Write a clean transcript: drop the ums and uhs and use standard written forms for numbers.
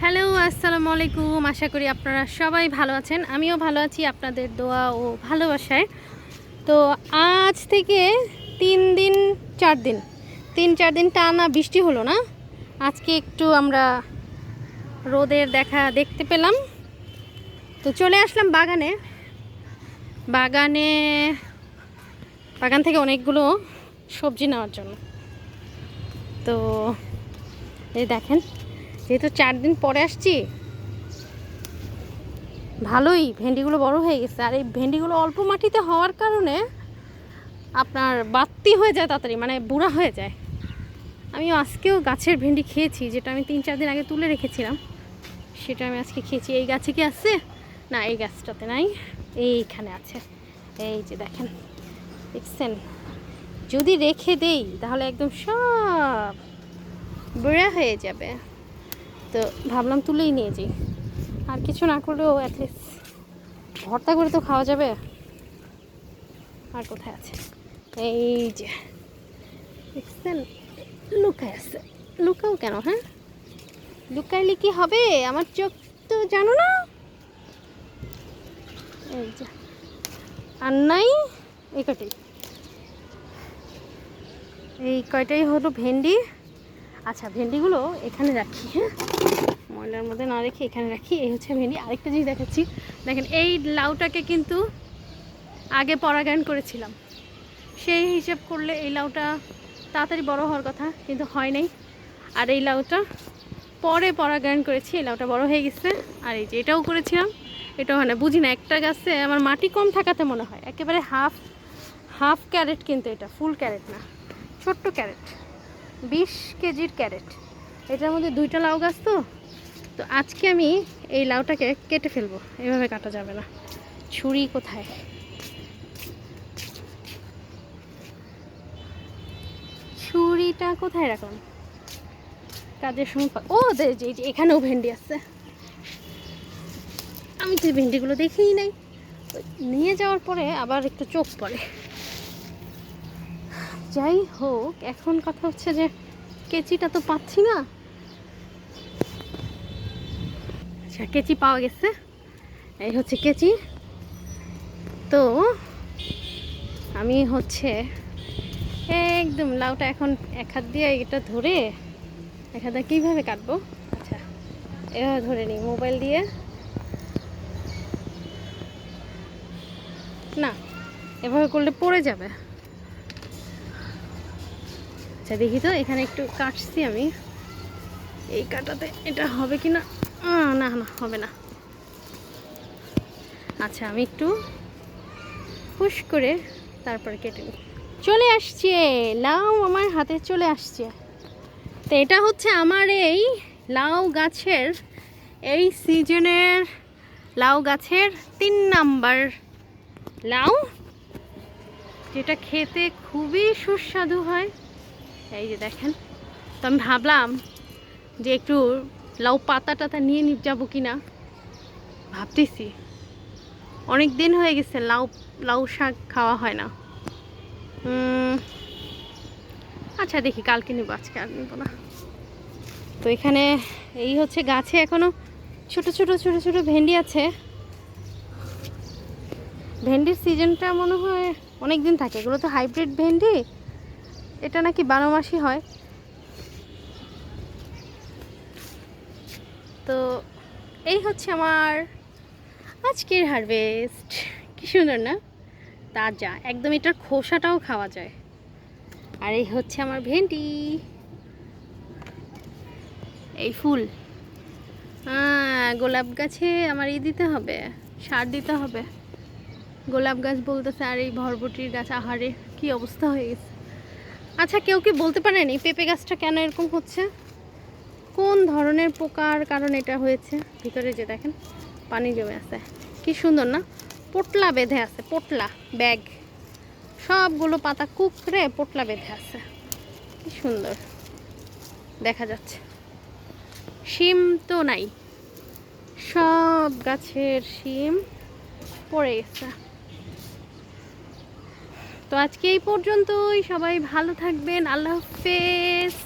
Hello, আসসালামু আলাইকুম। আশা করি আপনারা সবাই ভালো আছেন। আমিও ভালো আছি আপনাদের দোয়া ও ভালোবাসায়। তো আজ থেকে 3 দিন 4 দিন 3-4 দিন টানা বৃষ্টি হলো না। আজকে একটু আমরা রোদের দেখা দেখতে পেলাম, তো চলে আসলাম বাগানে। বাগান থেকে অনেকগুলো সবজি নেওয়ার জন্য। তো এই দেখেন, যেহেতু 4 দিন পরে আসছি, ভালোই ভেন্ডিগুলো বড় হয়ে গেছে। আর এই ভেন্ডিগুলো অল্প মাটিতে হওয়ার কারণে আপনার বাড়তি হয়ে যায় তাড়াতাড়ি, মানে বুড়া হয়ে যায়। আমি আজকেও গাছের ভেন্ডি খেয়েছি, যেটা আমি 3-4 দিন আগে তুলে রেখেছিলাম, সেটা আমি আজকে খেয়েছি। এই গাছে কি আছে? না, এই গাছটাতে নাই, এইখানে আছে। এই যে দেখেন, দেখছেন? যদি রেখে দেই তাহলে একদম সব বুড়া হয়ে যাবে। তো ভাবলাম তুলেই নিয়ে যাই। আর কিছু না করলেও অ্যাটলিস্ট ভর্তা করে তো খাওয়া যাবে। আর কোথায় আছে? এই যে দেখছেন, লুকায় আছে। লুকাও কেন? হ্যাঁ, লুকাইলে কি হবে? আমার চোখ তো জানো না। এই যে, আর নাই এই কয়টাই হলো ভেন্ডি। আচ্ছা, ভেন্ডিগুলো এখানে রাখি, হ্যাঁ, ময়লার মধ্যে না রেখে এখানে রাখি। এই হচ্ছে ভেন্ডি। আরেকটা জিনিস দেখাচ্ছি, দেখেন এই লাউটাকে কিন্তু আগে পরাগায়ন করেছিলাম। সেই হিসাব করলে এই লাউটা তাড়াতাড়ি বড় হওয়ার কথা, কিন্তু হয় নাই। আর এই লাউটা পরে পরাগায়ন করেছি, এই লাউটা বড় হয়ে গেছে। আর এই যে এটাও করেছিলাম, এটাও হয় না। বুঝি না, একটা গাছে আমার মাটি কম থাকাতে মনে হয় একেবারে হাফ ক্যারেট, কিন্তু এটা ফুল ক্যারেট না, ছোট্ট ক্যারেট, 20 কেজির ক্যারেট। এটার মধ্যে 2টা লাউ গাছ। তো আজকে আমি এই লাউটাকে কেটে ফেলবো। এভাবে কাটা যাবে না। ছুরি কোথায়? ছুরিটা কোথায় রাখলাম? কাজের সময় ও যে এখানেও ভেন্ডি আছে। আমি তো ভেন্ডিগুলো দেখেই নাই, নিয়ে যাওয়ার পরে আবার একটু চোখ পড়ে। যাই হোক, এখন কথা হচ্ছে যে কেচিটা তো পাচ্ছি না। আচ্ছা, কেচি পাওয়া গেছে। এই হচ্ছে কেচি। তো আমি হচ্ছে একদম লাউটা এখন এক হাত দিয়ে এটা ধরে, এক হাতে কীভাবে কাটবো? আচ্ছা, এভাবে ধরে নিই মোবাইল দিয়ে। না, এভাবে করলে পড়ে যাবে। আচ্ছা, দেখি তো, এখানে একটু কাটছি আমি। এই কাটাতে এটা হবে কি না? না না, হবে না। আচ্ছা, আমি একটু পুশ করে তারপর কেটে নিই। চলে আসছে লাউ, আমার হাতে চলে আসছে। তো এটা হচ্ছে আমার এই লাউ গাছের, এই সিজনের লাউ গাছের 3 নাম্বার লাউ, যেটা খেতে খুবই সুস্বাদু হয়। এই যে দেখেন। তো আমি ভাবলাম যে একটু লাউ পাতা টাতা নিয়ে যাবো কিনা, ভাবতেছি। অনেক দিন হয়ে গেছে লাউ শাক খাওয়া হয় না। আচ্ছা, দেখি কালকে নেবো, আজকে আর নেবো না। তো এখানে এই হচ্ছে গাছে এখনো ছোট ছোট ছোট ছোট ভেন্ডি আছে। ভেন্ডির সিজনটা মনে হয় অনেক দিন থাকে। এগুলো তো হাইব্রিড ভেন্ডি, এটা নাকি 12 মাসই হয়। তো এই হচ্ছে আমার আজকের হারভেস্ট। কি সুন্দর না? তাজা একদম, এটার খোসাটাও খাওয়া যায়। আর এই হচ্ছে আমার ভেন্ডি। এই ফুল, গোলাপ গাছে আমার দিতে হবে, সার দিতে হবে। গোলাপ গাছ বলতেছে, আর এই বরবটির গাছ, আহারে কি অবস্থা হয়ে গেছে। আচ্ছা, কেউ কি বলতে পারেন এই পেঁপে গাছটা কেন এরকম হচ্ছে? কোন ধরনের পোকার কারণে এটা হয়েছে? ভিতরে যে দেখেন পানি জমে আছে, কি সুন্দর না? পোটলা বেঁধে আছে, পোটলা ব্যাগ, সবগুলো পাতা কুকড়ে পোটলা বেঁধে আছে, কি সুন্দর দেখা যাচ্ছে। শিম তো নাই, সব গাছের শিম পড়ে গেছে। তো আজকে এই পর্যন্তই। সবাই ভালো থাকবেন। আল্লাহ হাফেজ।